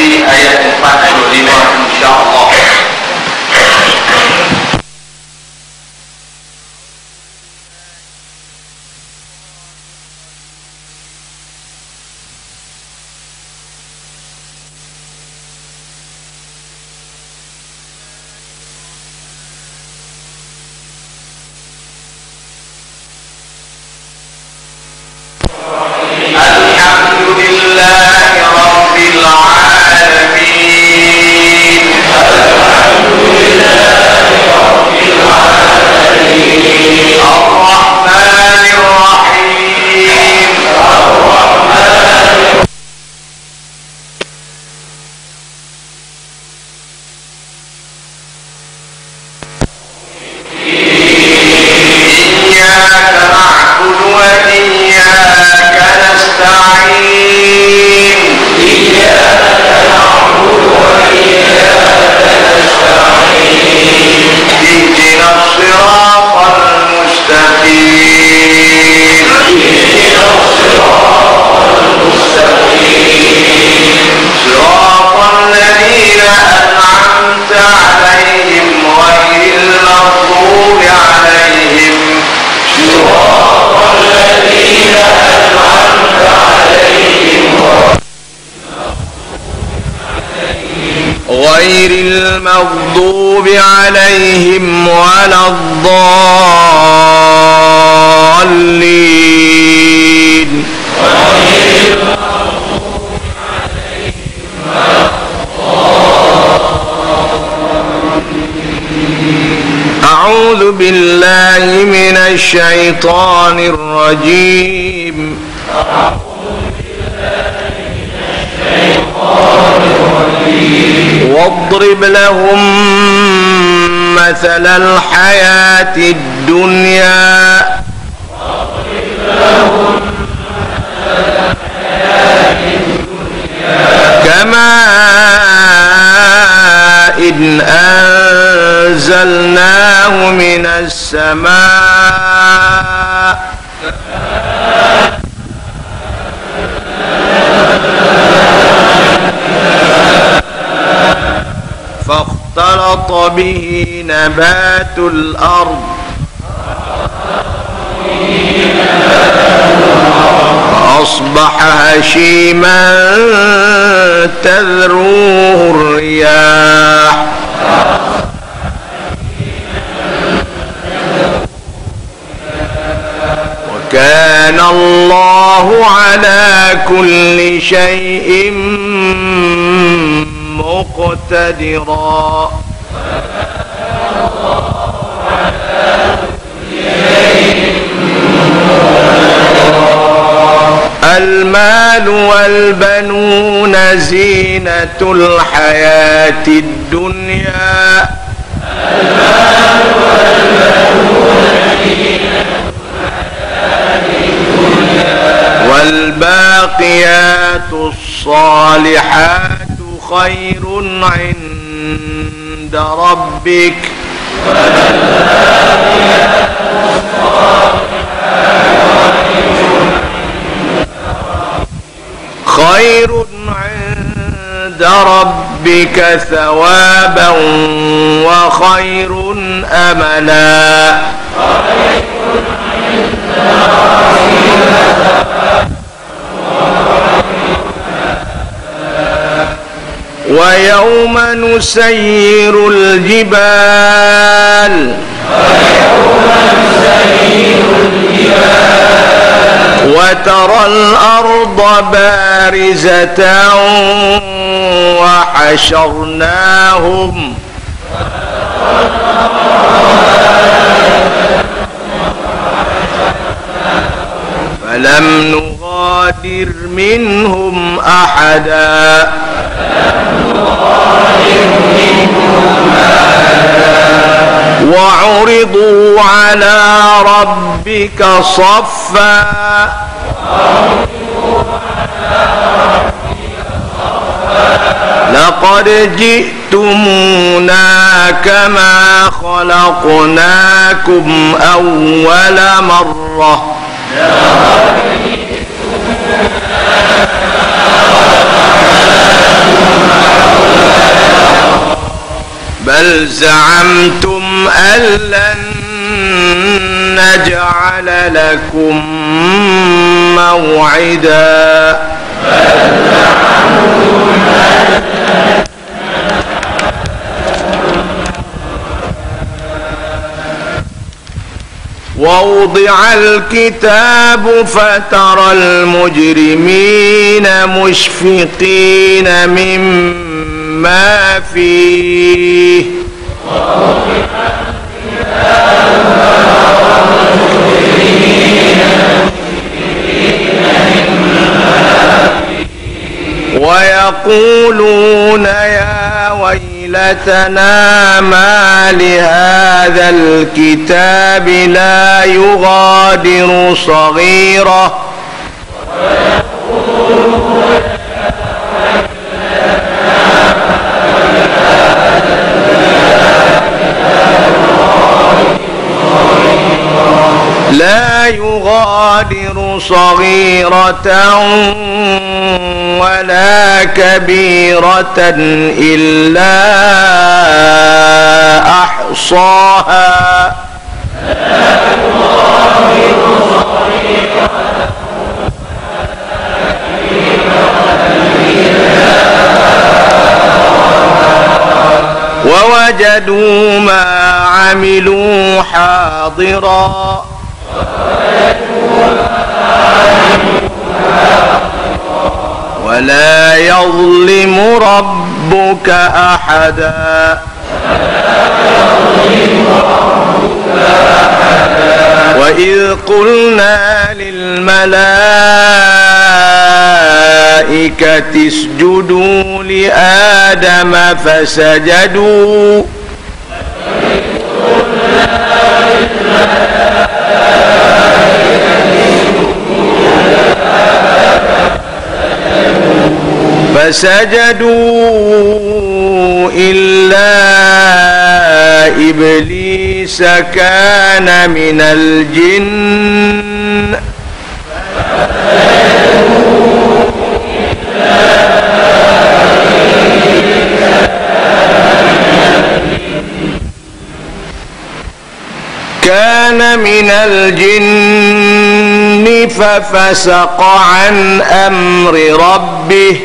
Al-Kahfi ayat 45 insyaallah. غير المغضوب عليهم ولا الضالين. أعوذ بالله من الشيطان الرجيم. واضرب لهم مثل الحياة الدنيا كماء إن أنزلناه من السماء فاختلط به نبات الأرض فأصبح هشيما تذروه الرياح وكان الله على كل شيء مقتدرا. المال والبنون زينة الحياة الدنيا والباقيات الصالحات خير عند ربك خير عند ربك ثوابا وخير أملا. ويوم نسير الجبال وترى الأرض بارزة وحشرناهم فلم نغادر منهم أحدا وعرضوا على ربك صفا لقد جئتمونا كما خلقناكم أول مرة بل زعمتم أن لن نجعل لكم موعدا ووضع الكتاب فترى المجرمين مشفقين مما فيه ويقولون يا ويلتنا ما لهذا الكتاب لا يغادر صغيرة لا يغادر صغيرة ولا كبيرة إلا أحصاها ووجدوا ما عملوا حاضرا ولا يظلم ربك أحدا وإذ قلنا للملائكة اسجدوا لآدم فسجدوا فسجدوا إلا إبليس كان من الجن ففسق عن أمر ربه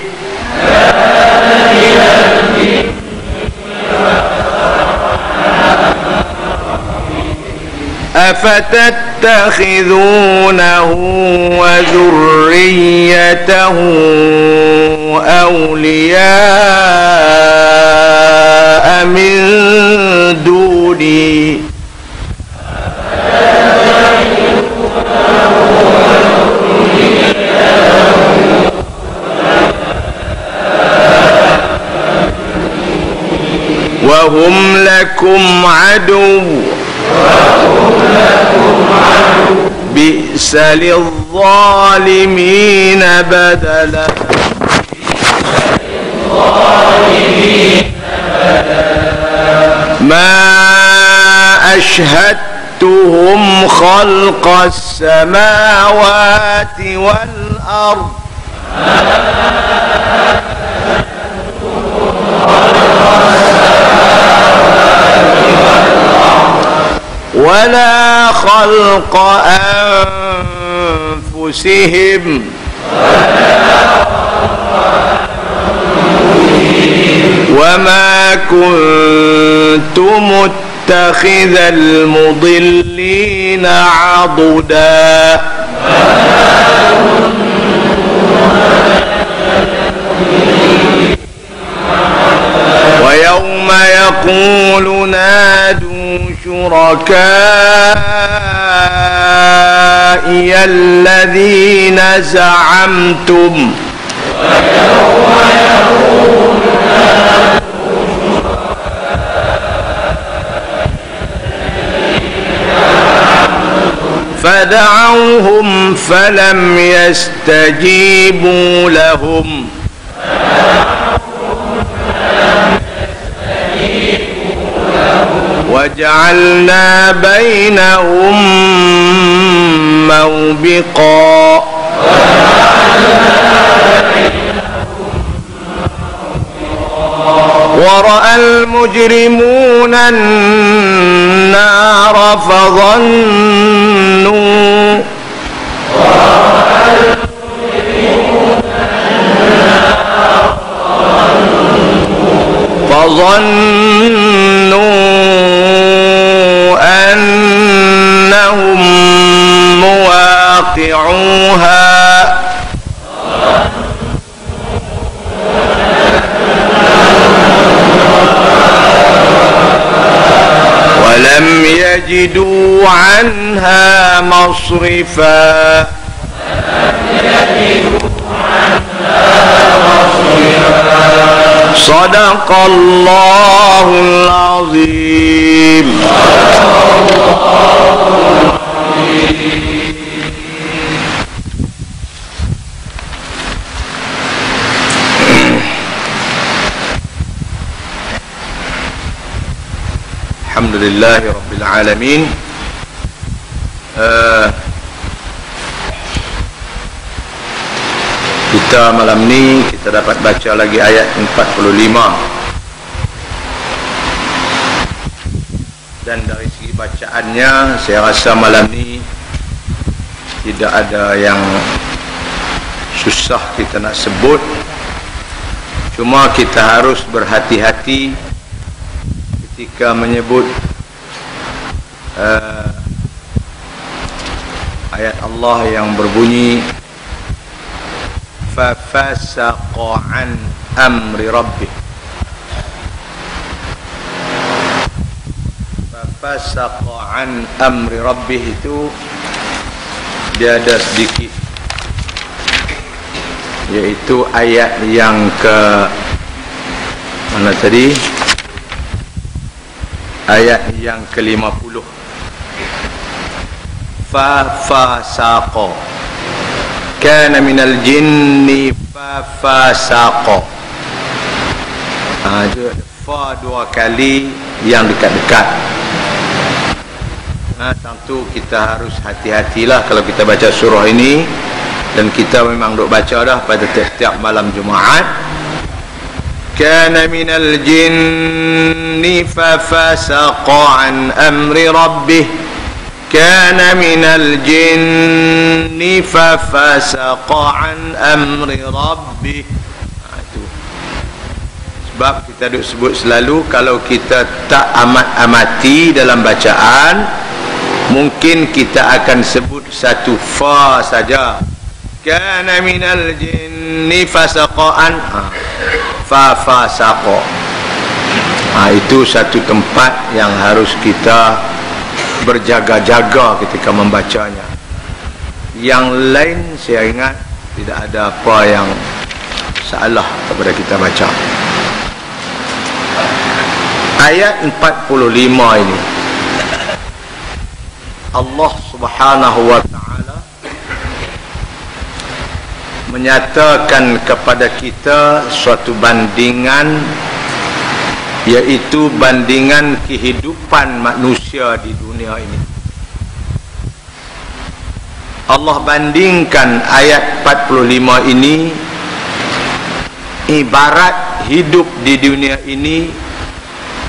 أفتتخذونه وذريته أولياء من دوني وهم لكم عدو بئس للظالمين بدلا ما أشهدتهم خلق السماوات والأرض ولا خلق أنفسهم وما كنت متخذ المضلين عضدا ويوم يقول نادوا شركائي الذين زعمتم فدعوهم فلم يستجيبوا لهم وجعلنا بينهم موبقا ورأى المجرمون النار فظنوا أنهم مواقعوها ولم يجدوا عنها مصرفا صدق الله العظيم. Alhamdulillahi Rabbil Alamin. Kita malam ni kita dapat baca lagi ayat 45. Dan dari segi bacaannya saya rasa malam ni tidak ada yang susah kita nak sebut. Cuma kita harus berhati-hati ketika menyebut ayat Allah yang berbunyi fafasaqa an amri rabbih. Fafasaqa an amri rabbih itu dia ada sedikit, yaitu ayat yang ke mana tadi? Ayat yang ke-50. Fafasaqa kana minal jinni fafasaqa. Itu fa dua kali yang dekat-dekat. Tentu kita harus hati-hatilah kalau kita baca surah ini, dan kita memang duk baca dah pada tiap-tiap malam Jumaat. Kana minal jinni fafasaqa an amri rabbih. Kana minal jinni fafasaqa an amri rabbih. Itu sebab kita duk sebut selalu, kalau kita tak amat-amati dalam bacaan, mungkin kita akan sebut satu fa saja. Kana minal jinni fasaqan fafasaqa. Itu satu tempat yang harus kita berjaga-jaga ketika membacanya. Yang lain saya ingat tidak ada apa yang salah kepada kita baca. Ayat 45 ini Allah Subhanahu wa ta'ala menyatakan kepada kita suatu bandingan, yaitu bandingan kehidupan manusia di dunia ini. Allah bandingkan ayat 45 ini ibarat hidup di dunia ini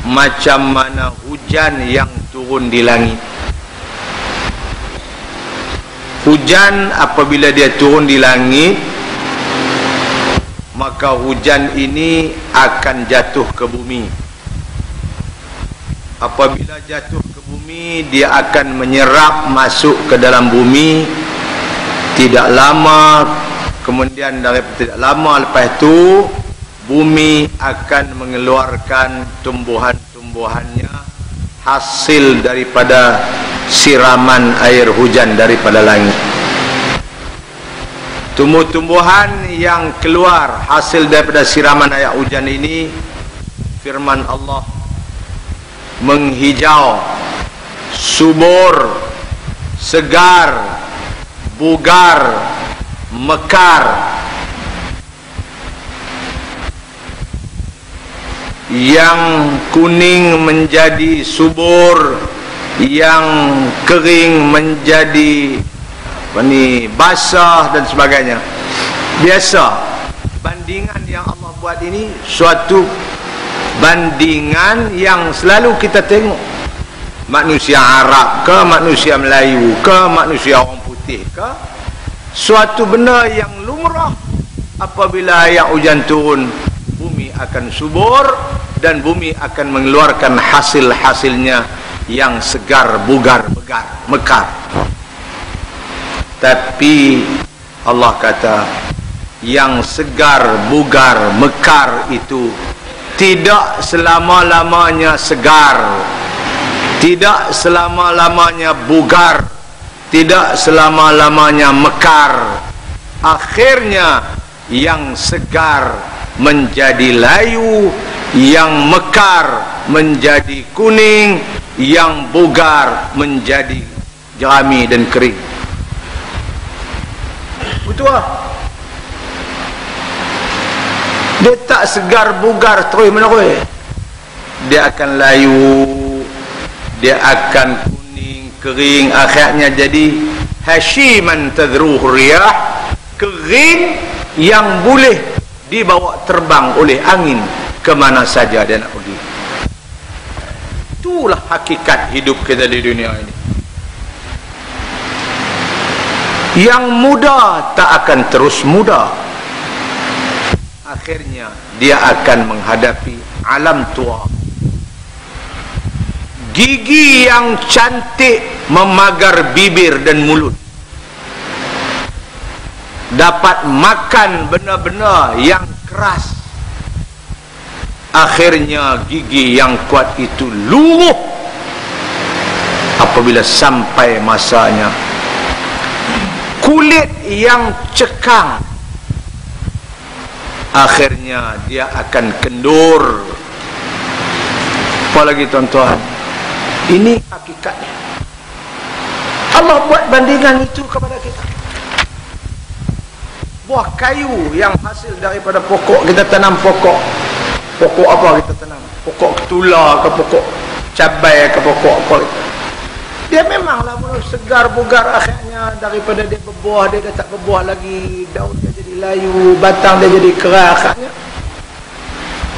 macam mana hujan yang turun di langit. Hujan apabila dia turun di langit, maka hujan ini akan jatuh ke bumi. Apabila jatuh ke bumi, dia akan menyerap masuk ke dalam bumi. Tidak lama kemudian, tidak lama lepas itu, bumi akan mengeluarkan tumbuhan-tumbuhannya hasil daripada siraman air hujan daripada langit. Tumbuh-tumbuhan yang keluar hasil daripada siraman air hujan ini, firman Allah, menghijau, subur, segar, bugar, mekar. Yang kuning menjadi subur, yang kering menjadi basah dan sebagainya. Biasa bandingan yang Allah buat ini suatu bandingan yang selalu kita tengok. Manusia Arab ke, manusia Melayu ke, manusia orang putih ke, suatu benda yang lumrah. Apabila ayat hujan turun, bumi akan subur dan bumi akan mengeluarkan hasil-hasilnya yang segar, bugar, mekar. Tapi Allah kata, yang segar, bugar, mekar itu tidak selama-lamanya segar, tidak selama-lamanya bugar, tidak selama-lamanya mekar. Akhirnya yang segar menjadi layu, yang mekar menjadi kuning, yang bugar menjadi jerami dan kering. Betul lah. Dia tak segar bugar terus menerus. Dia akan layu, dia akan kuning, kering, akhirnya jadi hashiman tadruhu riyah, kering yang boleh dibawa terbang oleh angin ke mana saja dia nak pergi. Itulah hakikat hidup kita di dunia ini. Yang muda tak akan terus muda. Akhirnya dia akan menghadapi alam tua. Gigi yang cantik memagar bibir dan mulut. Dapat makan benda-benda yang keras. Akhirnya gigi yang kuat itu lumpuh apabila sampai masanya. Kulit yang cekang, akhirnya dia akan kendur. Apalagi tuan-tuan, ini hakikatnya. Allah buat bandingan itu kepada kita. Buah kayu yang hasil daripada pokok, kita tanam pokok apa kita tanam? Pokok ketula ke, pokok cabai ke, pokok apa itu. Dia memanglah mula segar bugar, akhirnya daripada dia berbuah, dia dah tak berbuah lagi, daun dia jadi layu, batang dia jadi keras, akhirnya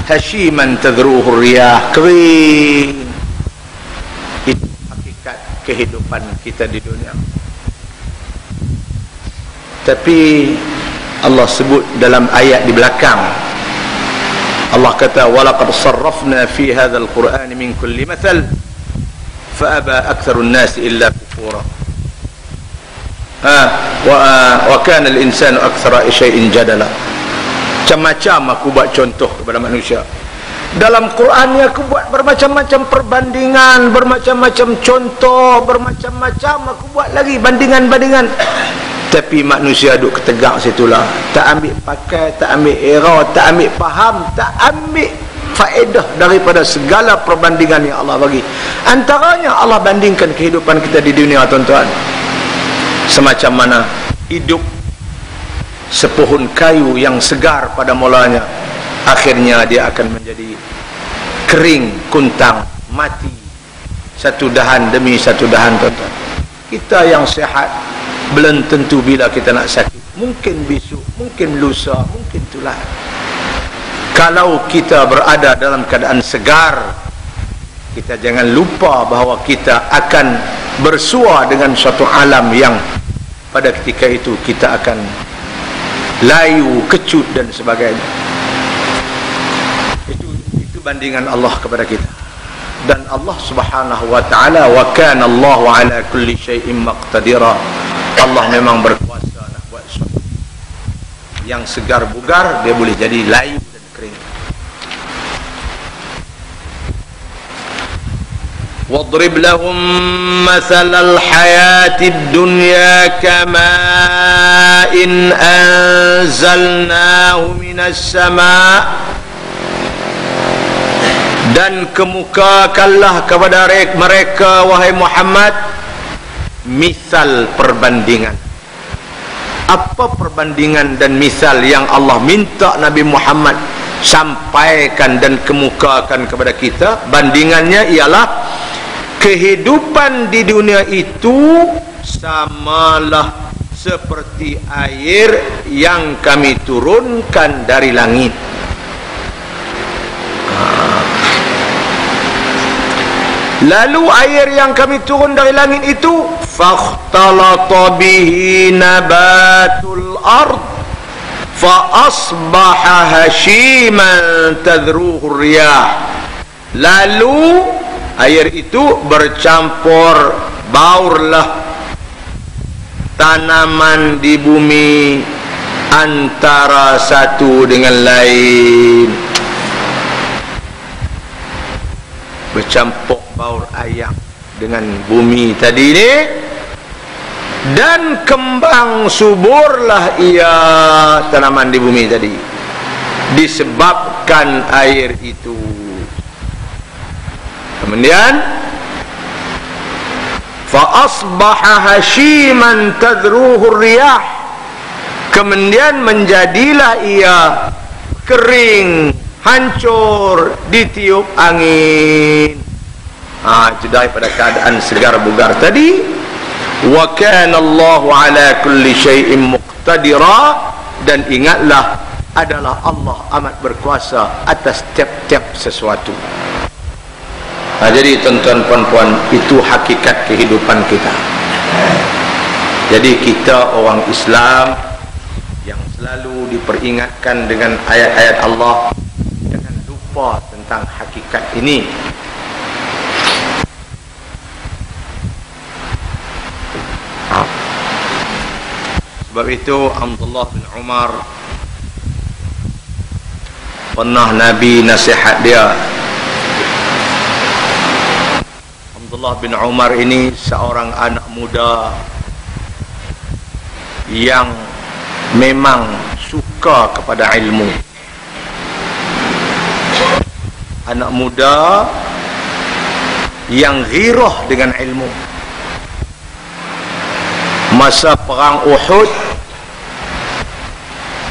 hashiman tadruhu riyah, kering. Itu hakikat kehidupan kita di dunia. Tapi Allah sebut dalam ayat di belakang, Allah kata, walaqad sarrafna fi hadzal qur'ani min kulli mathal فأبى أكثر الناس إلا كفورا وكان الإنسان أكثر شيء جدلا. Macam-macam aku buat contoh kepada manusia. Dalam Quran ni aku buat bermacam-macam perbandingan, bermacam-macam contoh, bermacam-macam aku buat lagi bandingan-bandingan. Tapi manusia duduk ketegak situlah, tak ambil pakai, tak ambil era, tak ambil faham, tak ambil faedah daripada segala perbandingan yang Allah bagi. Antaranya Allah bandingkan kehidupan kita di dunia, tuan-tuan. Semacam mana hidup sepohon kayu yang segar pada mulanya, akhirnya dia akan menjadi kering, kuntang, mati. Satu dahan demi satu dahan, tuan-tuan. Kita yang sehat belum tentu bila kita nak sakit. Mungkin besok, mungkin lusa, mungkin tulah. Kalau kita berada dalam keadaan segar, kita jangan lupa bahawa kita akan bersua dengan suatu alam yang pada ketika itu kita akan layu, kecut dan sebagainya. Itu bandingan Allah kepada kita. Dan Allah Subhanahu wa taala, wa kana Allahu ala kulli syai'in maqtadira. Allah memang berkuasa nak buat sesuatu. Yang segar bugar dia boleh jadi layu dan kering. واضرب لهم مثل الحياة الدنيا كماء أنزلناه من السماء. Dan kemukakanlah kepada mereka, wahai Muhammad, misal perbandingan. Apa perbandingan dan misal yang Allah minta Nabi Muhammad sampaikan dan kemukakan kepada kita? Bandingannya ialah kehidupan di dunia itu samalah seperti air yang kami turunkan dari langit. Lalu air yang kami turun dari langit itu fakhtalata bihi nabatul ard fa asbaha hashiman tadruhu riyah. Lalu air itu bercampur baurlah tanaman di bumi antara satu dengan lain, bercampur baur air dengan bumi tadi ini, dan kembang suburlah ia tanaman di bumi tadi disebabkan air itu. Kemudian fa asbaha hashiman tadruhu riyah, kemudian menjadilah ia kering, hancur, ditiup angin. Itu daripada keadaan segar bugar tadi. Wa kana Allahu ala kulli syai'in muqtadira, dan ingatlah adalah Allah amat berkuasa atas tiap-tiap sesuatu. Jadi tuan-tuan puan-puan, itu hakikat kehidupan kita. Jadi kita orang Islam yang selalu diperingatkan dengan ayat-ayat Allah, jangan lupa tentang hakikat ini. Sebab itu Abdullah bin Umar pernah Nabi nasihat dia. Abdullah bin Umar ini seorang anak muda yang memang suka kepada ilmu. Anak muda yang ghirah dengan ilmu. Masa perang Uhud,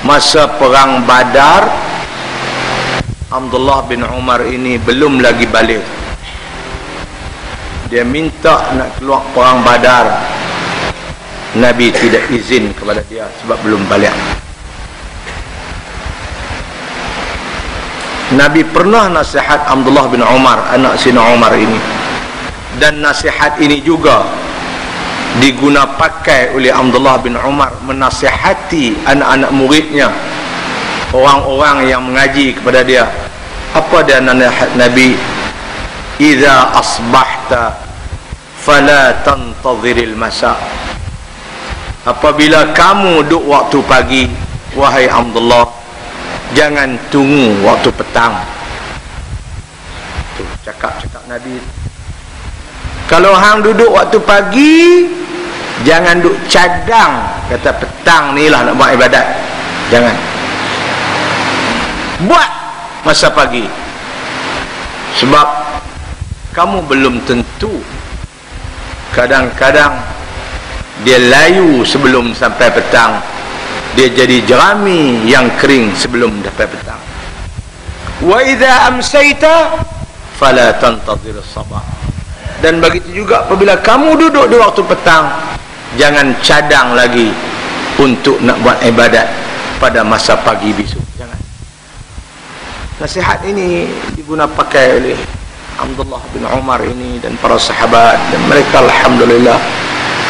masa perang Badar, Abdullah bin Umar ini belum lagi balik. Dia minta nak keluar perang Badar, Nabi tidak izin kepada dia sebab belum balik. Nabi pernah nasihat Abdullah bin Umar, anak Sina Umar ini, dan nasihat ini juga diguna pakai oleh Abdullah bin Umar menasihati anak-anak muridnya, orang-orang yang mengaji kepada dia. Apa dia nasihat Nabi? Idza asbahta fala tantadhiril masa. Apabila kamu duduk waktu pagi, wahai Abdullah, jangan tunggu waktu petang. Tu cakap-cakap Nabi. Kalau hang duduk waktu pagi, jangan duduk cadang kata petang ni lah nak buat ibadat. Jangan. Buat masa pagi. Sebab kamu belum tentu. Kadang-kadang dia layu sebelum sampai petang. Dia jadi jerami yang kering sebelum sampai petang. Wa idza amsayta fala tantadhir as-sabah. Dan begitu juga apabila kamu duduk di waktu petang, jangan cadang lagi untuk nak buat ibadat pada masa pagi besok. Jangan. Nasihat ini diguna pakai oleh Abdullah bin Umar ini dan para sahabat, dan mereka alhamdulillah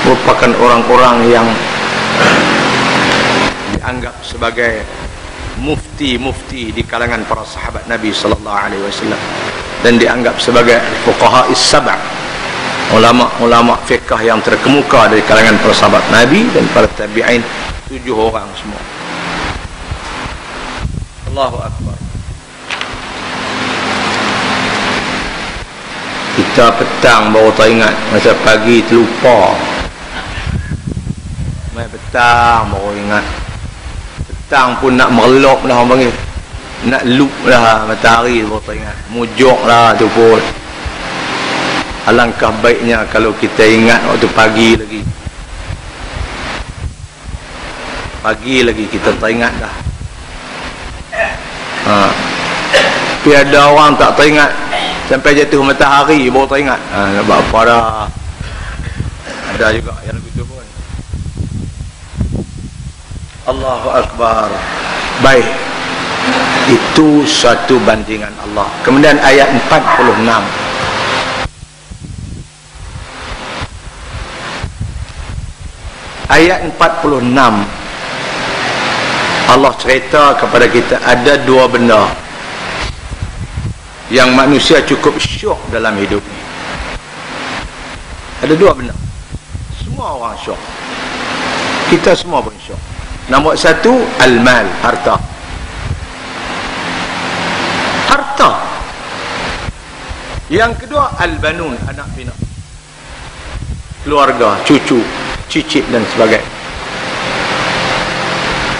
merupakan orang-orang yang dianggap sebagai mufti-mufti di kalangan para sahabat Nabi sallallahu alaihi wasallam, dan dianggap sebagai fuqaha as-sab', ulama-ulama fiqh yang terkemuka dari kalangan para sahabat Nabi dan para tabi'in, 7 orang semua. Allahu akbar. Kita petang baru teringat, masa pagi terlupa. Mai petang baru ingat. Petang pun nak merlop lah orang panggil. Nak lup lah matahari baru teringat. Mujok lah tu pun. Alangkah baiknya kalau kita ingat waktu pagi lagi. Pagi lagi kita teringat dah. Tapi ada orang tak teringat sampai jatuh matahari baru teringat. Nak buat apa dah. Ada juga yang begitu pun. Allahu Akbar. Baik. Itu satu bandingan Allah. Kemudian ayat 46. ayat 46 Allah cerita kepada kita ada dua benda yang manusia cukup syok dalam hidup ni. Ada dua benda. Semua orang syok. Kita semua pun syok. Nombor satu, al-mal, harta. Harta. Yang kedua, al-banun, anak bina. Keluarga, cucu, cicit dan sebagainya.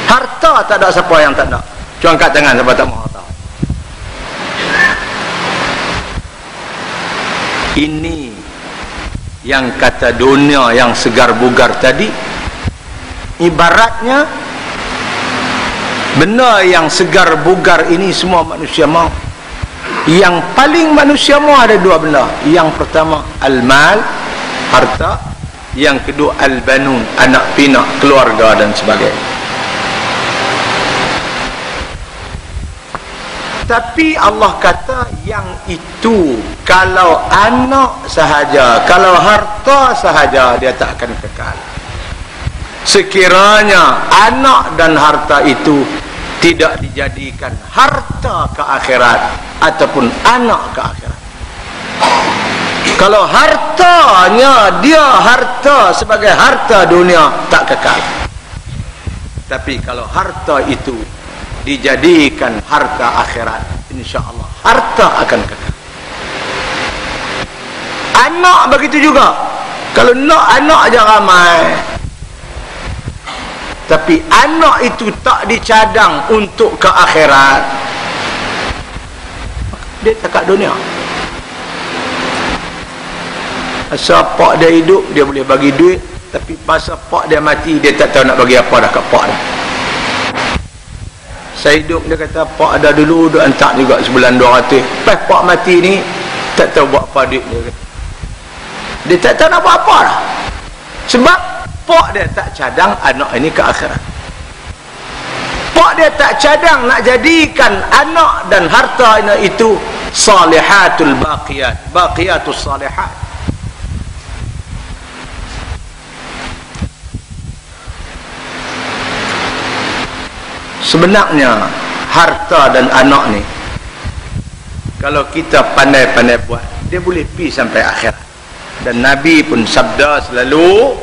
Harta tak ada siapa yang tak ada. Cuma angkat tangan siapa tak mahu harta. Ini yang kata dunia yang segar bugar tadi, ibaratnya benda yang segar bugar ini semua manusia mahu. Yang paling manusia mahu ada dua benda. Yang pertama al-mal, harta. Yang kedua al-banun, anak pinak, keluarga dan sebagainya. Tapi Allah kata yang itu kalau anak sahaja, kalau harta sahaja dia tak akan kekal. Sekiranya anak dan harta itu tidak dijadikan harta ke akhirat ataupun anak ke akhirat. Kalau hartanya dia harta sebagai harta dunia tak kekal. Tapi kalau harta itu dijadikan harta akhirat, insya-Allah harta akan kekal. Anak begitu juga. Kalau nak anak aja ramai, tapi anak itu tak dicadang untuk ke akhirat, dia tak kat dunia. Masa pak dia hidup dia boleh bagi duit, tapi masa pak dia mati dia tak tahu nak bagi apa dah kat pak dia. Saya hidup dia kata pak ada dulu dia hantar juga sebulan 200. Lepas pak mati ni tak tahu buat apa duit dia. Dia tak tahu nak buat apa dah. Sebab pak dia tak cadang anak ini ke akhirat. Pak dia tak cadang nak jadikan anak dan harta itu salihatul baqiyat, baqiyatus salihat. Sebenarnya harta dan anak ni kalau kita pandai-pandai buat, dia boleh pergi sampai akhirat. Dan Nabi pun sabda selalu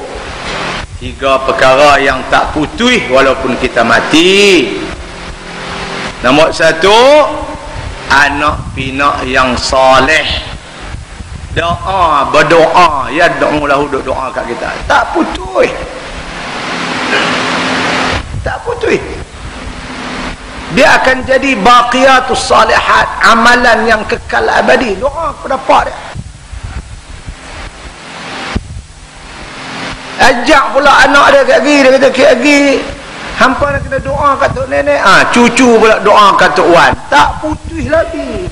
3 perkara yang tak putih walaupun kita mati. Nombor 1, anak pinak yang soleh. Doa, berdoa, ya doa doa kat kita. Tak putih. Tak putih. Dia akan jadi baqiyatus salihat, amalan yang kekal abadi. Doa kepada pak dia. Ajak pula anak dia kat gigi, dia kata kat gigi hampa nak kena doa kat tok nenek. Cucu pula doa kat tok wan. Tak putih lagi.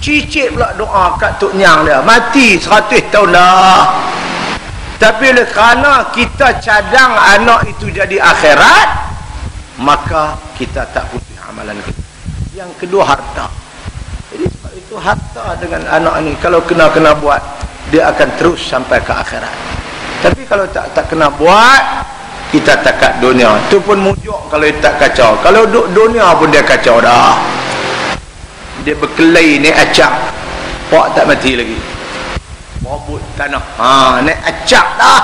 Cicit pula doa kat tok nyang dia. Mati 100 tahun dah. Tapi oleh kerana kita cadang anak itu jadi akhirat, maka kita tak putih amalan kita. Yang kedua harta. Jadi sebab itu harta dengan anak ni kalau kena buat, dia akan terus sampai ke akhirat. Tapi kalau tak kena buat, kita tak kat dunia. Itu pun mujuk kalau dia tak kacau. Kalau dunia pun dia kacau dah. Dia berkelai naik acak. Pak tak mati lagi. Bobot tanah. Naik acak dah.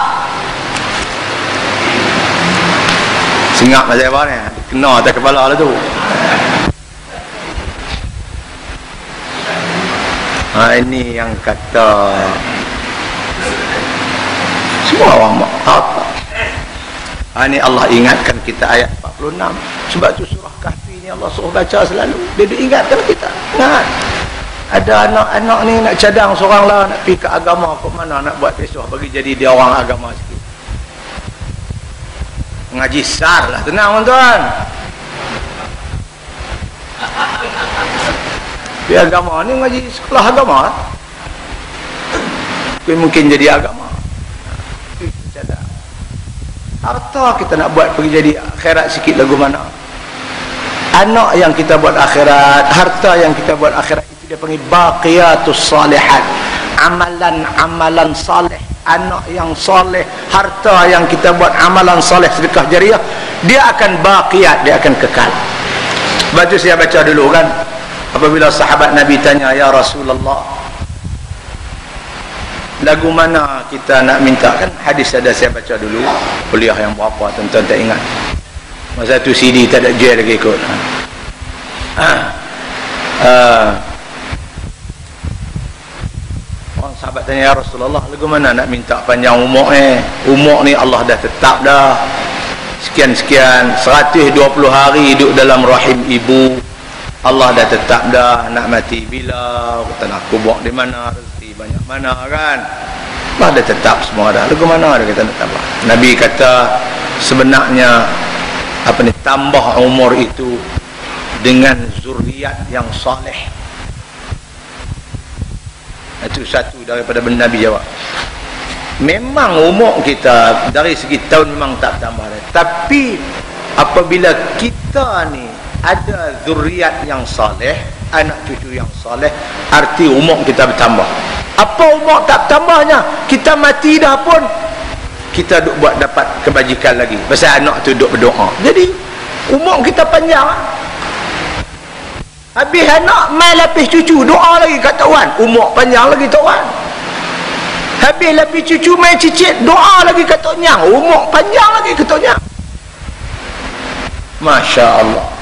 Sengak masa apa ni? Kena atas kepala lah tu. Ini yang kata semua orang apa. Ini Allah ingatkan kita ayat 46. Sebab tu surah Kahfi ni Allah suruh baca selalu. Dia ingatkan kita. Ingat. Ada anak-anak ni nak cadang seorang lah, nak pergi ke agama ke mana, nak buat pesuah bagi jadi dia orang agama sikit. Ngaji sar lah, tenang tuan-tuan. Di agama ni ngaji sekolah agama lah. Mungkin jadi agama. Harta kita nak buat pergi jadi akhirat sikit lagu mana. Anak yang kita buat akhirat, harta yang kita buat akhirat, itu dia panggil baqiyatus salihat, amalan-amalan saleh anak yang soleh, harta yang kita buat amalan soleh, sedekah jariah, dia akan baqiyat, dia akan kekal. Baca saya baca dulu kan, apabila sahabat Nabi tanya, ya Rasulullah, lagu mana kita nak minta, kan hadis ada, saya baca dulu. Kuliah yang berapa tuan-tuan tak ingat, masa tu CD tak ada jual lagi ikut. Orang sahabat tanya, ya Rasulullah, lagu mana nak minta panjang umur ni? Umur ni Allah dah tetap dah, sekian-sekian 120 hari hidup dalam rahim ibu. Allah dah tetap dah nak mati bila, kata nak kubur di mana, rezeki banyak mana kan. Allah dah tetap semua dah. Lagu mana ada kita nak tambah? Nabi kata sebenarnya tambah umur itu dengan zuriat yang saleh. Itu satu daripada benda Nabi jawab. Memang umur kita dari segi tahun memang tak tambah dah. Tapi apabila kita ni ada zuriat yang saleh, anak cucu yang saleh, arti umur kita bertambah. Apa umur tak tambahnya? Kita mati dah pun kita duk buat dapat kebajikan lagi. Pasal anak tu duk berdoa. Jadi umur kita panjang. Habis anak mai lapis cucu, doa lagi kat Tok Wan, umur panjang lagi Tok Wan. Habis lapis cucu mai cicit, doa lagi kat Tok Nyang, umur panjang lagi kat Tok Nyang. Masya Allah.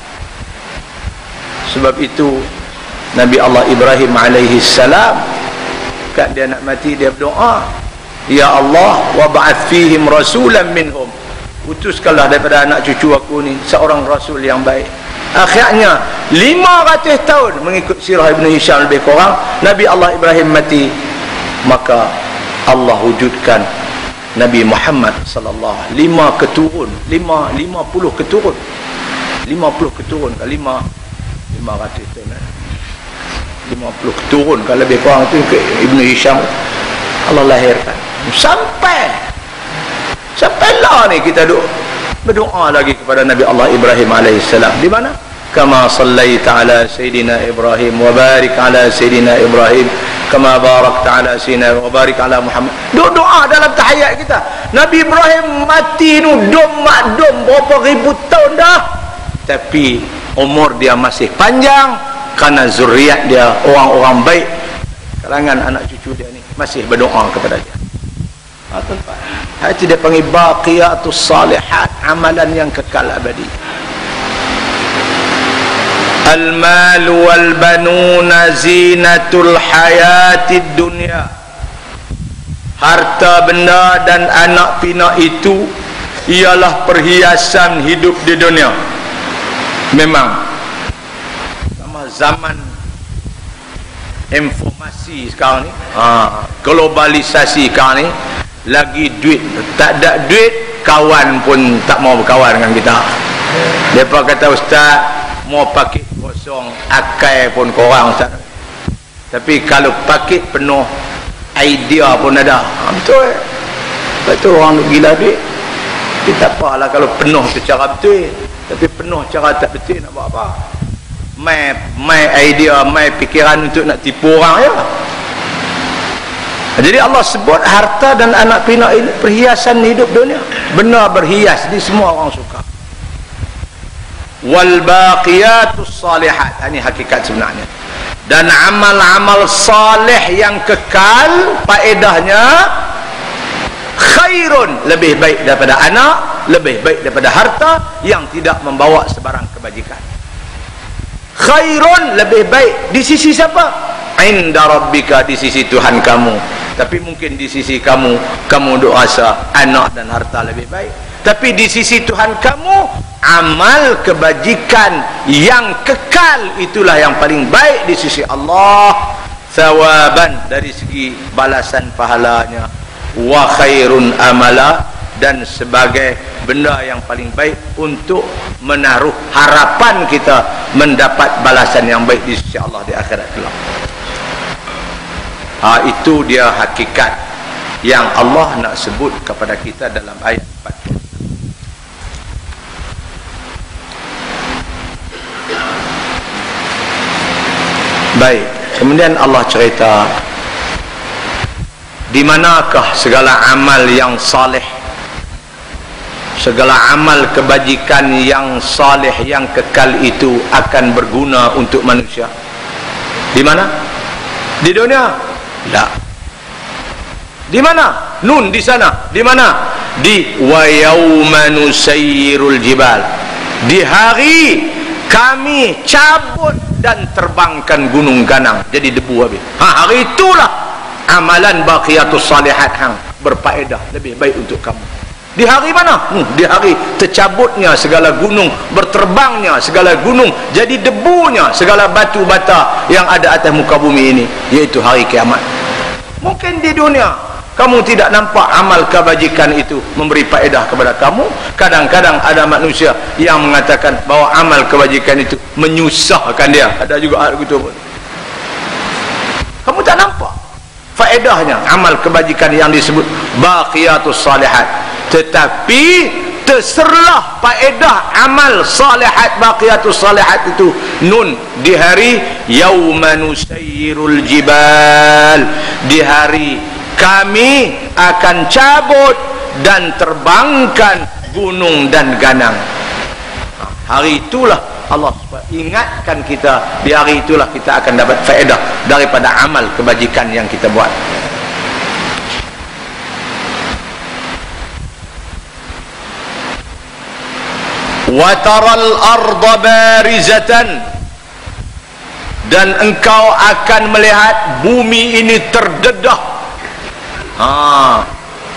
Sebab itu Nabi Allah Ibrahim alaihi salam, kat dia nak mati dia berdoa, ya Allah, wab'ath fihim rasulan minhum, utuskanlah daripada anak cucu aku ni seorang rasul yang baik. Akhirnya 500 tahun mengikut sirah Ibn Hisham lebih kurang, Nabi Allah Ibrahim mati, maka Allah wujudkan Nabi Muhammad sallallahu alaihi wasallam 50 keturun 50 keturun ke 500 tahun 50 keturun kalau lebih kurang tu ke Ibn Hisham Allah lahirkan sampailah ni kita berdoa lagi kepada Nabi Allah Ibrahim alaihissalam. Di mana? Kama sallaita ala Sayyidina Ibrahim wa barik ala Sayyidina Ibrahim kama barakta ala Sayyidina wa barik ala Muhammad. Doa dalam tahiyat kita. Nabi Ibrahim mati nu dom berapa ribu tahun dah, tapi umur dia masih panjang kerana zuriat dia orang-orang baik kalangan anak cucu dia ni masih berdoa kepada dia. Itu dia panggil baqiyatus salihat, amalan yang kekal abadi. Al-mal wal banuna zinatul hayatid dunya. Harta benda dan anak pinak itu ialah perhiasan hidup di dunia. Memang sama zaman informasi sekarang ni, globalisasi sekarang ni, lagi duit, tak ada duit kawan pun tak mau berkawan dengan kita. Mereka kata, ustaz mau paket kosong akai pun korang ustaz, tapi kalau paket penuh idea pun ada. Betul. Betul, orang gila duit. Tapi tak apalah kalau penuh secara betul, tapi penuh cara tak betul nak buat apa? Mai idea, mai fikiran untuk nak tipu orang ya. Jadi Allah sebut harta dan anak pinak ini perhiasan hidup dunia. Benar berhias, di semua orang suka. Wal baqiyatus salihat, ini hakikat sebenarnya. Dan amal-amal saleh yang kekal, faedahnya khairun, lebih baik daripada anak, lebih baik daripada harta yang tidak membawa sebarang kebajikan. Khairun, lebih baik di sisi siapa? Inda rabbika, di sisi Tuhan kamu. Tapi mungkin di sisi kamu duk rasa anak dan harta lebih baik, tapi di sisi Tuhan kamu, amal kebajikan yang kekal itulah yang paling baik di sisi Allah, thawaban, dari segi balasan pahalanya, wa khairun amala, dan sebagai benda yang paling baik untuk menaruh harapan kita mendapat balasan yang baik di sisi Allah di akhirat kelak. Itu dia hakikat yang Allah nak sebut kepada kita dalam ayat 4. Baik, kemudian Allah cerita Di manakah segala amal yang saleh, segala amal kebajikan yang saleh yang kekal itu akan berguna untuk manusia? Di mana? Di dunia? Tak. Di mana? Nun di sana. Di mana? Di wa yauma nusayyirul jibal. Di hari kami cabut dan terbangkan gunung ganang jadi debu habis. Hari itulah amalan baqiyatus salihat hang berfaedah, lebih baik untuk kamu. Di hari mana? Di hari tercabutnya segala gunung, berterbangnya segala gunung, jadi debunya segala batu bata yang ada atas muka bumi ini, yaitu hari kiamat. Mungkin di dunia kamu tidak nampak amal kebajikan itu memberi faedah kepada kamu. Kadang-kadang ada manusia yang mengatakan bahawa amal kebajikan itu menyusahkan dia. Ada juga hal begitu pun. Kamu tak nampak faedahnya amal kebajikan yang disebut baqiyatus salihat. Tetapi terserlah faedah amal salihat baqiyatus salihat itu. Nun, di hari yauma nusayyirul jibal, di hari kami akan cabut dan terbangkan gunung dan ganang. Hari itulah Allah ingatkan kita, di hari itulah kita akan dapat faedah daripada amal kebajikan yang kita buat. Wa taral arda barizatan, dan engkau akan melihat bumi ini terdedah.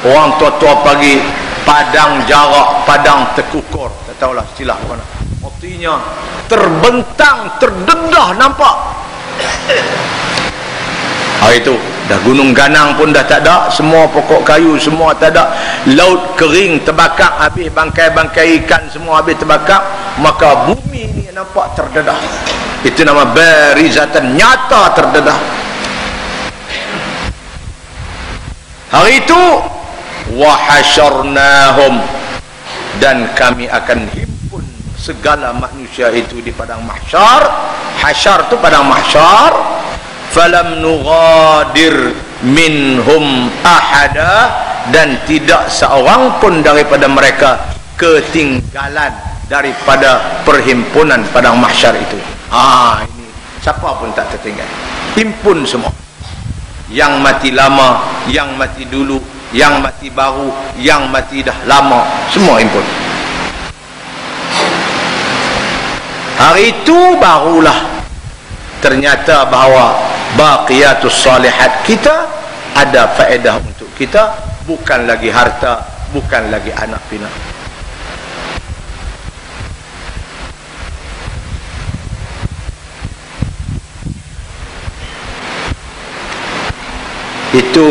Orang tua-tua pagi padang jarak, padang terkukur, tak tahulah istilah mana. Artinya terbentang, terdedah nampak. Hari itu dah gunung ganang pun dah tak ada, semua pokok kayu semua tak ada, laut kering terbakar habis, bangkai-bangkai ikan semua habis terbakar, maka bumi ini nampak terdedah. Itu nama barizatan, nyata terdedah. Hari itu wa hasyarnahum, dan kami akan himpun segala manusia itu di padang mahsyar. Hasyar tu padang mahsyar. Falam nughadir minhum ahada, dan tidak seorang pun daripada mereka ketinggalan daripada perhimpunan padang mahsyar itu. Ini siapa pun tak tertinggal, himpun semua. Yang mati lama, yang mati dulu, yang mati baru, yang mati dah lama, semua himpun. Hari itu barulah ternyata bahawa baqiyatus salihat kita ada faedah untuk kita, bukan lagi harta, bukan lagi anak pinak. Itu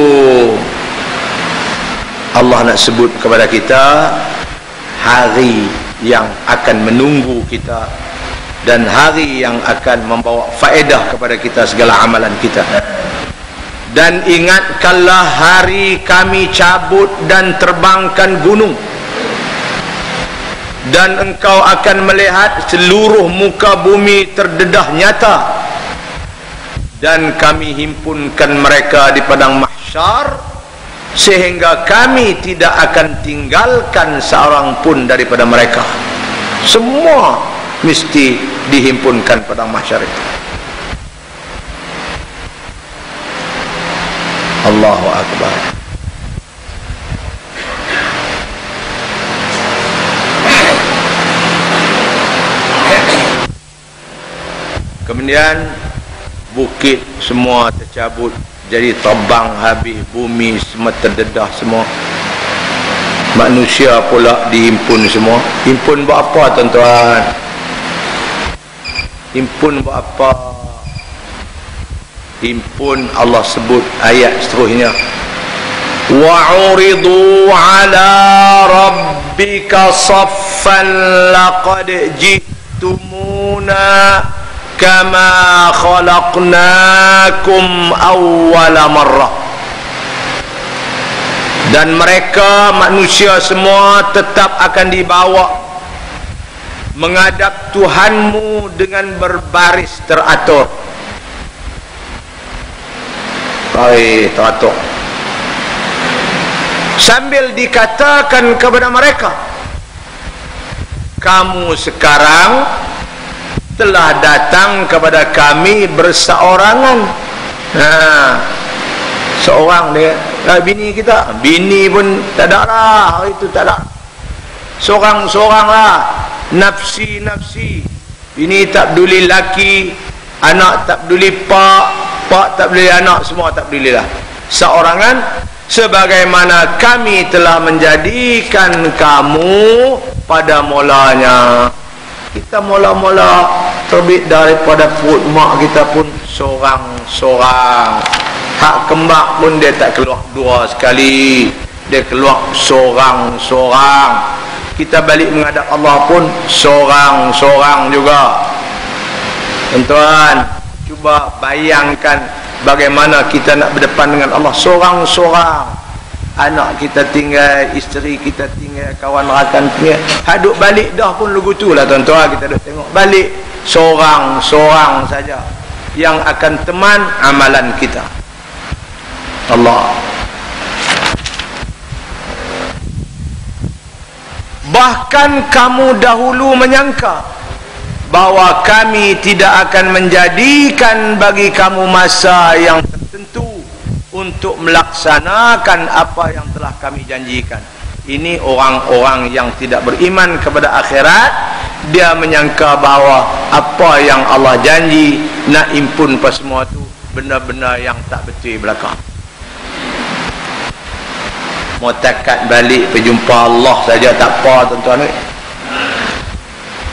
Allah nak sebut kepada kita hari yang akan menunggu kita, dan hari yang akan membawa faedah kepada kita segala amalan kita. Dan ingatkanlah hari kami cabut dan terbangkan gunung, dan engkau akan melihat seluruh muka bumi terdedah nyata, dan kami himpunkan mereka di padang mahsyar, sehingga kami tidak akan tinggalkan seorang pun daripada mereka. Semua mesti dihimpunkan padang mahsyar itu. Allahu Akbar. Kemudian bukit semua tercabut, jadi terbang habis, bumi semua terdedah semua. Manusia pula dihimpun semua. Himpun buat apa tuan-tuan? Himpun buat apa? Himpun Allah sebut ayat seterusnya. Wa'uridu ala rabbika saffan laqad ji'tumuna kama khalaqnakum awwala marrah. Dan mereka manusia semua tetap akan dibawa menghadap Tuhanmu dengan berbaris teratur. Baik, teratur. sambil dikatakan kepada mereka, kamu sekarang telah datang kepada kami berseorangan. Seorang dia, bini kita, bini pun tak ada lah, itu tak ada, seorang-seorang lah, nafsi-nafsi. Bini tak peduli laki, anak tak peduli pak, pak tak peduli anak, semua tak peduli lah, seorangan. Sebagaimana kami telah menjadikan kamu pada mulanya. Kita mula-mula terbit daripada perut mak kita pun seorang-seorang. Hak kembang pun dia tak keluar dua sekali, dia keluar seorang-seorang. Kita balik menghadap Allah pun seorang-seorang juga. Tuan-tuan, cuba bayangkan bagaimana kita nak berdepan dengan Allah seorang-seorang. Anak kita tinggal, isteri kita tinggal, kawan rakan tinggal. Haduk balik dah pun lugu tu lah tuan-tuan, kita dah tengok balik seorang-seorang saja yang akan teman amalan kita. Allah. Bahkan kamu dahulu menyangka bahawa kami tidak akan menjadikan bagi kamu masa yang tertentu untuk melaksanakan apa yang telah kami janjikan. Ini orang-orang yang tidak beriman kepada akhirat. Dia menyangka bahawa apa yang Allah janji nak impun pas semua tu benda-benda yang tak betul belakang. Mau takat balik berjumpa Allah saja tak apa tuan-tuan.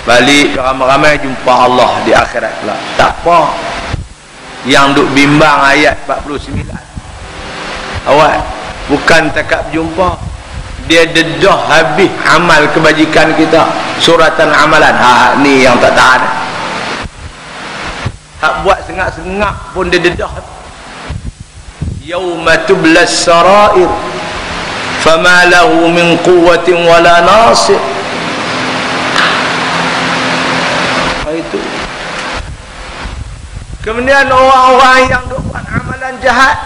Balik ramai-ramai jumpa Allah di akhirat pula tak apa. Yang duk bimbang ayat 49, awak bukan takat berjumpa, dia dedah habis amal kebajikan kita, suratan amalan. Ni yang tak tahan. Hak buat sengak-sengak pun dia dedah. Yauma tublas sarair fama lahu min quwwatin wala nasir. Itu. Kemudian orang-orang yang buat amalan jahat,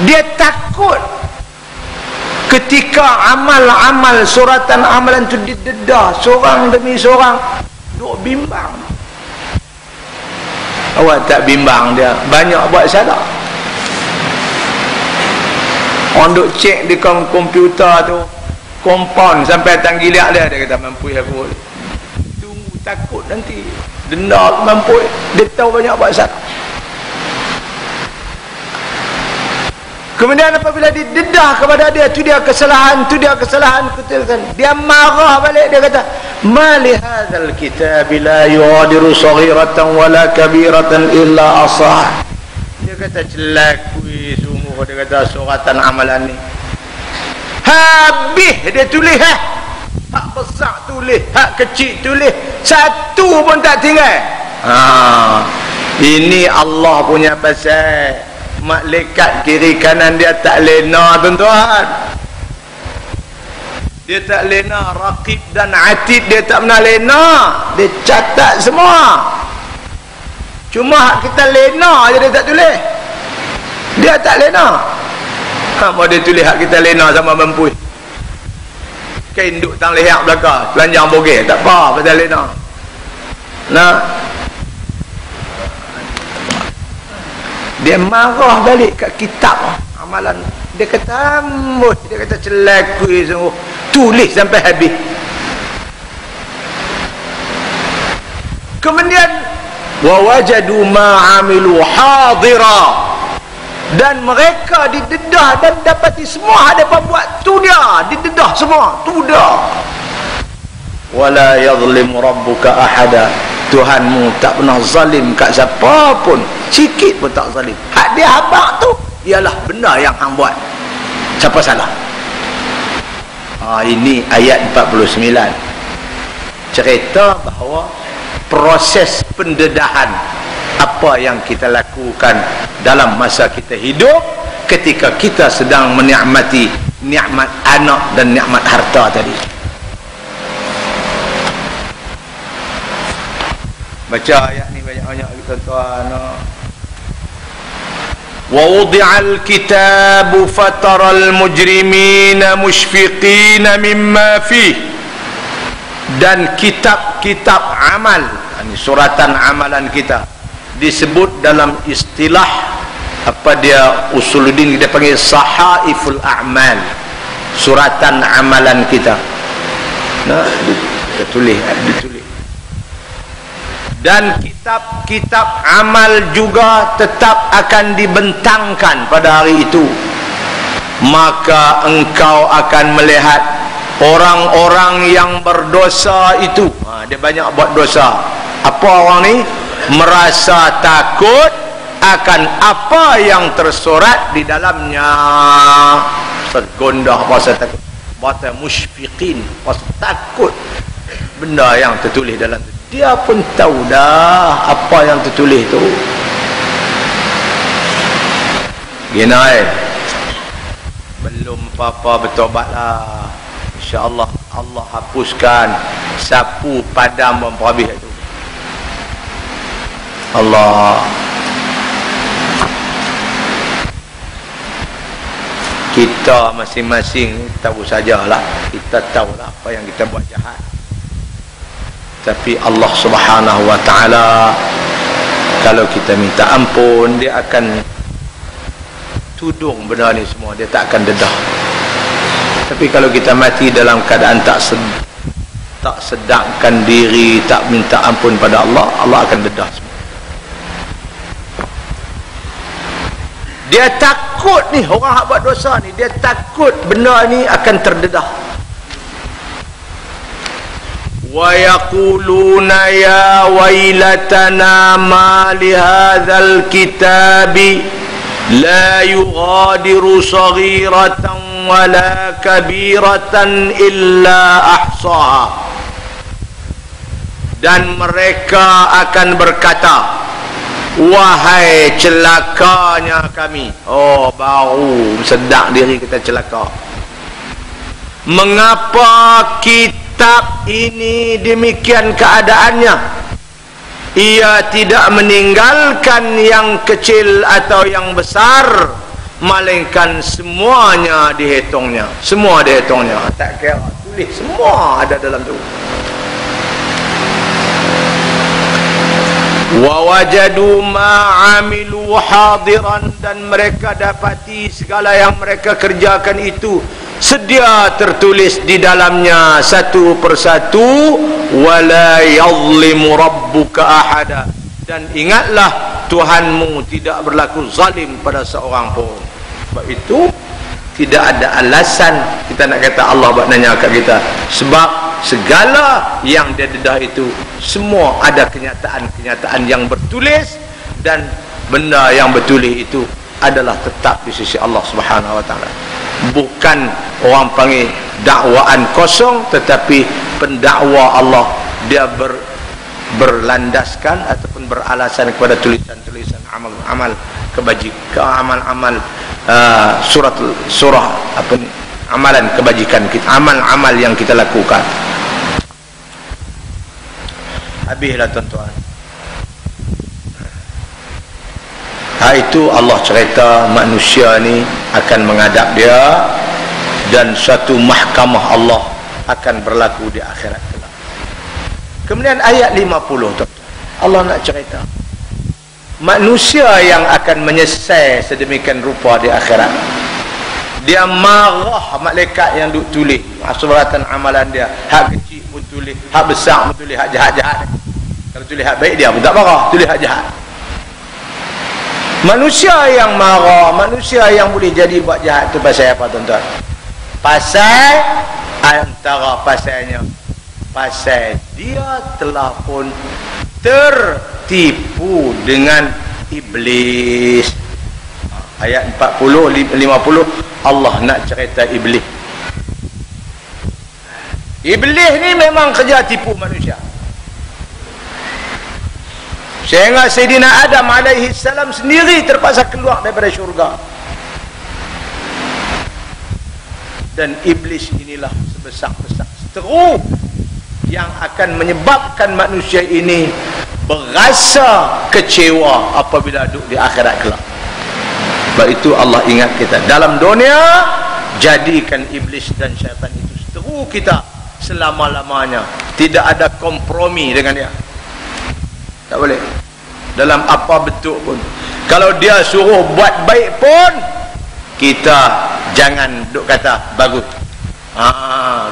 dia takut ketika amal-amal suratan amalan itu didedah seorang demi seorang, duk bimbang. Awak tak bimbang dia banyak buat salah. Orang duk cek di komputer tu, kompon sampai tanggiliak dia kata mampu aku. Tunggu takut nanti denda mampu. Dia tahu banyak buat salah. Kemudian apabila didedah kepada dia, tu dia kesalahan, kutilkan. Dia marah balik, dia kata, "Ma li hadzal kitab la yughadiru saghiratan wala kabiratan illa asah." Dia kata celakui semua, dia kata suratan amalan ni. Habis dia tulis hak besar tulis, hak kecil tulis, satu pun tak tinggal. Ini Allah punya pasal. Malaikat kiri kanan dia tak lena tuan-tuan. Dia tak lena. Raqib dan Atid dia tak pernah lena. Dia catat semua. Cuma kita lena je dia tak tulis. Dia tak lena. Mau dia tulis hak kita lena sama mampu. Kain duk tang leher belakang, telanjang bogeh, tak apa pasal lena. Nah, dia marah balik kat kitab amalan. Dia kata ambus, dia kata celakui sungguh, tulis sampai habis. Kemudian wa wajadu ma amilu hadira, dan mereka didedah dan dapati semua ada apa buat tu dia, didedah semua tu dia. Wala yadhlimu rabbuka ahada, Tuhanmu tak pernah zalim kat siapa pun, sikit pun tak zalim. Hak dia habaq tu ialah benda yang hang buat, siapa salah. Ini ayat 49 cerita bahawa proses pendedahan apa yang kita lakukan dalam masa kita hidup ketika kita sedang menikmati nikmat anak dan nikmat harta tadi. Baca ayat ni banyak-banyak tuan-tuan. wa wudi'al kitabu fataral mujrimina mushfiqina mimma fih. Dan kitab-kitab amal, ini suratan amalan kita, disebut dalam istilah apa dia usuluddin, dia panggil sahaiful a'mal, suratan amalan kita. Nah, ditulis. Dan kitab-kitab amal juga tetap akan dibentangkan pada hari itu. Maka engkau akan melihat orang-orang yang berdosa itu, dia banyak buat dosa. Apa orang ni? Merasa takut akan apa yang tersurat di dalamnya. Tergondah bahasa takut, bahasa musyfiqin, bahasa takut benda yang tertulis dalam itu. Dia pun tahu dah apa yang tertulis tu. Gina belum apa-apa, bertobatlah, InsyaAllah Allah hapuskan, sapu padam habis itu. Allah. Kita masing-masing tahu sajalah, kita tahulah apa yang kita buat jahat. Tapi Allah Subhanahu wa taala kalau kita minta ampun, dia akan tudung benda ni semua, dia tak akan dedah. Tapi kalau kita mati dalam keadaan tak sedangkan diri, tak minta ampun pada Allah, Allah akan dedah semua. Dia takut ni, orang yang buat dosa ni, dia takut benda ni akan terdedah. Wa yaquluna ya wailatana ma li hadzal kitabi la yughadiru saghiratan wala kabiratan illa ahsaha. Dan mereka akan berkata, wahai celakanya kami. Oh, baru sedar diri kita celaka. Mengapa kitab ini demikian keadaannya? Ia tidak meninggalkan yang kecil atau yang besar, melainkan semuanya dihitungnya. Semua dihitungnya, tak kira tulis, semua ada dalam tu. Wa wajadu ma amilu hadiran, dan mereka dapati segala yang mereka kerjakan itu sedia tertulis di dalamnya satu persatu. Wala yadhlimu rabbuka ahada, dan ingatlah Tuhanmu tidak berlaku zalim pada seorang pun. Sebab itu tidak ada alasan kita nak kata Allah buat nanya kat kita, sebab segala yang dia dedah itu semua ada kenyataan-kenyataan yang bertulis, dan benda yang bertulis itu adalah tetap di sisi Allah Subhanahu wa taala. Bukan orang panggil dakwaan kosong, tetapi pendakwa Allah, dia berlandaskan ataupun beralasan kepada tulisan-tulisan amal-amal kebajikan, amal-amal surah apa ni, amalan kebajikan kita, amal-amal yang kita lakukan. Habislah tuan-tuan. Itu Allah cerita manusia ni akan menghadap dia, dan suatu mahkamah Allah akan berlaku di akhirat kelak. Kemudian ayat 50 tuan-tuan, Allah nak cerita manusia yang akan menyesal sedemikian rupa di akhirat. Dia marah malaikat yang duk tulis suratan amalan dia. Hak kecil pun tulis, hak besar pun tulis, hak jahat-jahat. Kalau tulis hak baik dia pun tak marah, tulis hak jahat. Manusia yang marah, manusia yang boleh jadi buat jahat tu pasal apa tuan-tuan? Pasal antara pasalnya, pasal dia telah pun tertipu dengan iblis. Ayat 40, 50 Allah nak cerita iblis. Iblis ni memang kerja tipu manusia. Sehingga Sayyidina Adam alaihi salam sendiri terpaksa keluar daripada syurga. Dan iblis inilah sebesar-besar seteru yang akan menyebabkan manusia ini berasa kecewa apabila duduk di akhirat kelak. Sebab itu Allah ingat kita dalam dunia, jadikan iblis dan syaitan itu seteru kita selama-lamanya, tidak ada kompromi dengan dia, tak boleh dalam apa bentuk pun. Kalau dia suruh buat baik pun, kita jangan duk kata bagus,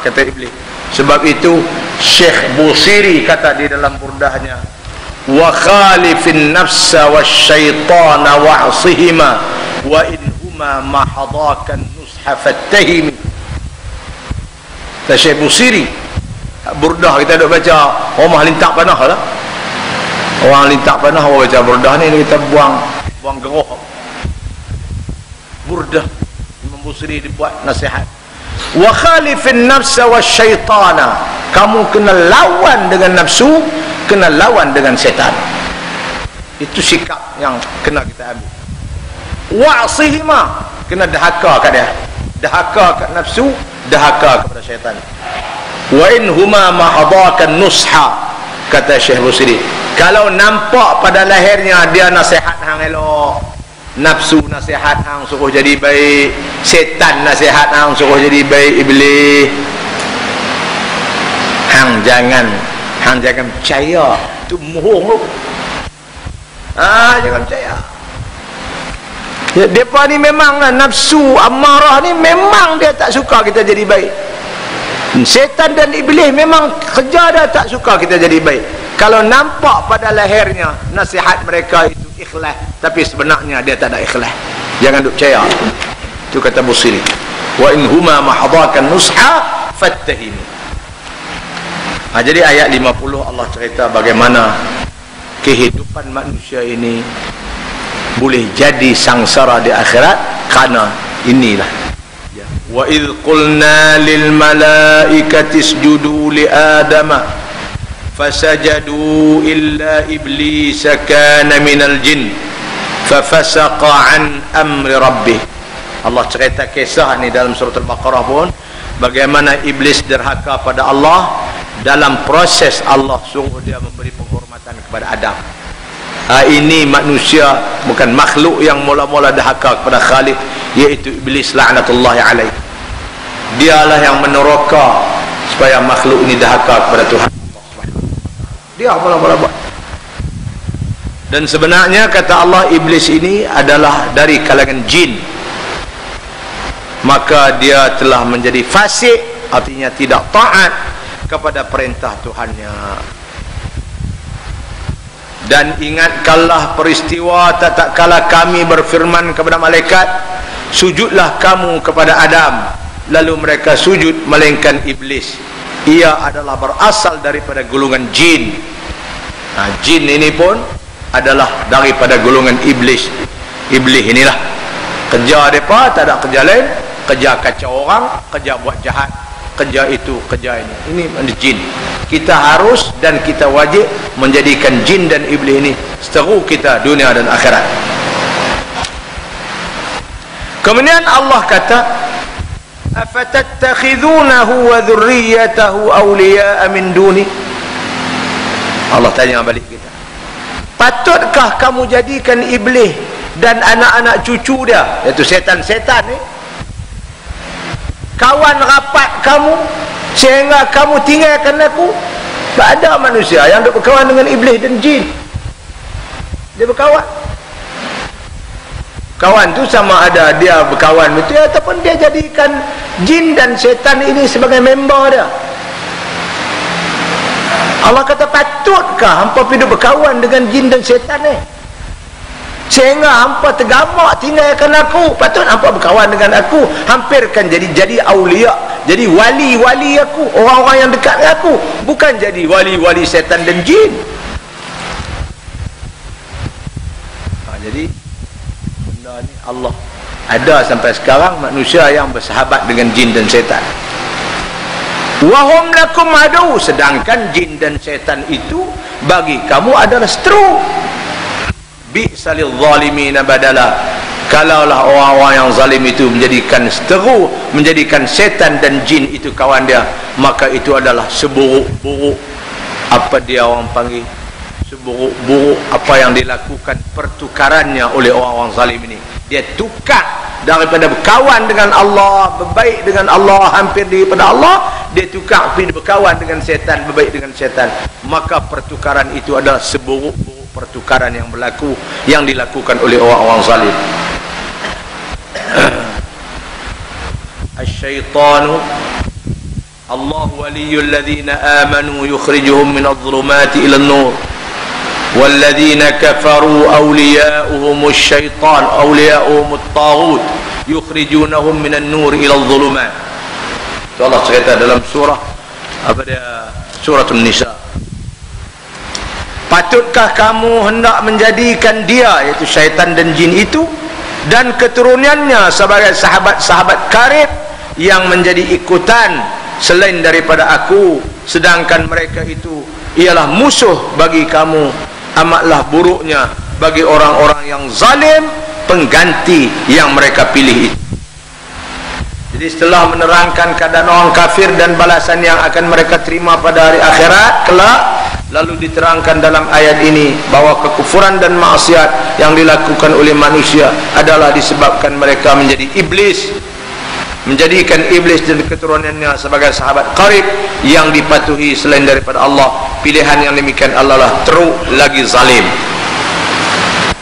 kata iblis. Sebab itu Syekh Busiri kata di dalam burdahnya, wa khalifin nafsa wasyaitana wa'sihima wa inhuma mahadakan nusha fattahimi. Syekh Busiri burdah kita duk baca, rumah lintak panah lah, orang lintak panah orang baca burdah ni, kita buang geroh. Burdah Imam Busiri dibuat nasihat, wa khalifin nafsa wasyaitana, kamu kena lawan dengan nafsu, kena lawan dengan setan. Itu sikap yang kena kita ambil. Wa'sihima, kena dahaka kat dia, dahaka kat nafsu, dahaka kepada syaitan. Wa in huma mahadakan nusha, kata Syekh Busiri, kalau nampak pada lahirnya dia nasihat hang elok, nafsu nasihat hang suruh jadi baik, setan nasihat hang suruh jadi baik, iblis, hang jangan percaya, itu mohong lu. Jangan percaya. Ya, mereka ni memanglah nafsu amarah ni memang dia tak suka kita jadi baik. Setan dan iblis memang kerja dia tak suka kita jadi baik. Kalau nampak pada lahirnya nasihat mereka itu ikhlas, tapi sebenarnya dia tak ada ikhlas, jangan duk percaya. Itu kata Busiri, wa in huma mahadakan nusha fattahim. Jadi ayat 50 Allah cerita bagaimana kehidupan manusia ini boleh jadi sangsara di akhirat karena inilah. Wa idh qulna lil malaikati isjudu li adama fasajadu illa iblis kana minal jin fafasaqa an amri rabbih. Allah cerita kisah ni dalam surah Al-Baqarah pun, bagaimana iblis derhaka pada Allah dalam proses Allah suruh dia memberi penghormatan kepada Adam. Ini manusia, bukan makhluk yang mula-mula dahaka kepada Khalik, iaitu iblis la'natullahi alaih. Dialah yang meneroka supaya makhluk ini dahaka kepada Tuhan. Dia mula-mula buat. Dan sebenarnya kata Allah, iblis ini adalah dari kalangan jin, maka dia telah menjadi fasik, artinya tidak taat kepada perintah Tuhannya. Dan ingatkanlah peristiwa tatkala kami berfirman kepada malaikat, sujudlah kamu kepada Adam, lalu mereka sujud melainkan iblis, ia adalah berasal daripada golongan jin. Jin ini pun adalah daripada golongan iblis. Iblis inilah kerja mereka, tak ada kerja lain, kerja kacau orang, kerja buat jahat, kerja itu, kerja ini. Ini jin. Kita harus dan kita wajib menjadikan jin dan iblis ini seteru kita dunia dan akhirat. Kemudian Allah kata, afatattakhidunahu wa dhurriyyatahu awliya'a min duni. Allah tanya balik kita, patutkah kamu jadikan iblis dan anak-anak cucu dia, iaitu setan-setan ni, kawan rapat kamu sehingga kamu tinggalkan aku? Tak ada manusia yang duk berkawan dengan iblis dan jin. Dia berkawan. Kawan tu sama ada dia berkawan betul ataupun dia jadikan jin dan setan ini sebagai member dia. Allah kata, patutkah hampa pergi berkawan dengan jin dan setan ni sehingga hampa tergamak tinggalkan aku? Patut hampa berkawan dengan aku, hampirkan jadi aulia, jadi wali-wali aku, orang-orang yang dekat dengan aku, bukan jadi wali-wali setan dan jin. Jadi benda ni Allah ada sampai sekarang manusia yang bersahabat dengan jin dan setan. Wahum lakum adu, sedangkan jin dan setan itu bagi kamu adalah seteru. Bi'salil zalimina badala, kalaulah orang-orang yang zalim itu menjadikan seteru, menjadikan setan dan jin itu kawan dia, maka itu adalah seburuk-buruk apa dia orang panggil, seburuk-buruk apa yang dilakukan pertukarannya oleh orang-orang zalim ini. dia tukar daripada berkawan dengan Allah, berbaik dengan Allah, hampir daripada Allah, dia tukar pergi berkawan dengan syaitan, berbaik dengan syaitan. Maka pertukaran itu adalah seburuk-buruk pertukaran yang berlaku, yang dilakukan oleh orang-orang zalim. Asy-syaitanu Allah waliyul ladzina amanu yukhrijuhum minadh dhulumati ilan nur walladzina kafaru awliya'uhumus syaitan awliya'uhumut taghut yukhrijunahum minan nur ila dhulumat. Itu Allah cerita dalam surah apa dia, surah An-Nisa. Patutkah kamu hendak menjadikan dia, iaitu syaitan dan jin itu, dan keturunannya sebagai sahabat-sahabat karib yang menjadi ikutan selain daripada aku, sedangkan mereka itu ialah musuh bagi kamu? Amatlah buruknya bagi orang-orang yang zalim pengganti yang mereka pilih itu. Jadi setelah menerangkan keadaan orang kafir dan balasan yang akan mereka terima pada hari akhirat kelak, lalu diterangkan dalam ayat ini bahawa kekufuran dan maksiat yang dilakukan oleh manusia adalah disebabkan mereka menjadi iblis, menjadikan iblis dan keturunannya sebagai sahabat qarib yang dipatuhi selain daripada Allah. Pilihan yang demikian adalah teruk lagi zalim.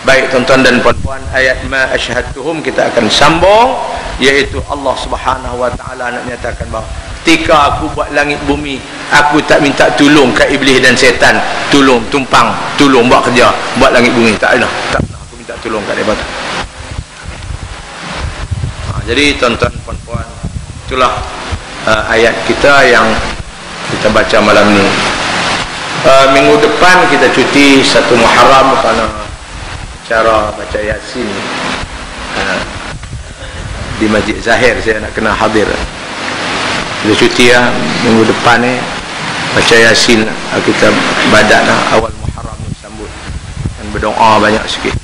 Baik tuan-tuan dan puan-puan, ayat ma asyhadtuhum kita akan sambung, iaitu Allah Subhanahu wa taala nak nyatakan bahawa ketika aku buat langit bumi, aku tak minta tolong kat iblis dan syaitan, tolong tumpang, tolong buat kerja, buat langit bumi, tak ada. Tak pernah aku minta tolong kat mereka. Jadi tuan-tuan puan-puan, itulah ayat kita yang kita baca malam ni. Minggu depan kita cuti 1 Muharram kerana cara baca Yasin di Masjid Zahir, saya nak kena hadir. Kita cuti ya, minggu depan ni baca Yasin, kita badat awal Muharram ni sambut dan berdoa banyak sikit.